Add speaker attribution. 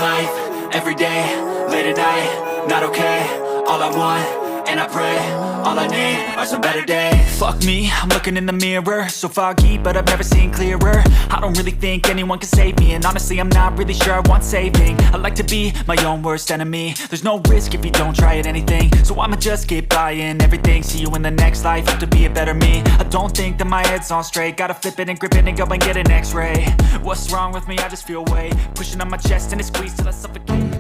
Speaker 1: life, every day, late at night, not okay. All I want, and I pray, all I need are some better days. Fuck me, I'm looking in the mirror, so foggy, but I've never seen clearer. I don't really think anyone can save me, and honestly I'm not really sure I want saving. I like to be my own worst enemy. There's no risk if you don't try at anything, so I'ma just keep buying everything. See you in the next life, have to be a better me. I don't think that my head's on straight, gotta flip it and grip it and go and get an x-ray. What's wrong with me? I just feel weight pushing on my chest and it squeezes till I suffocate.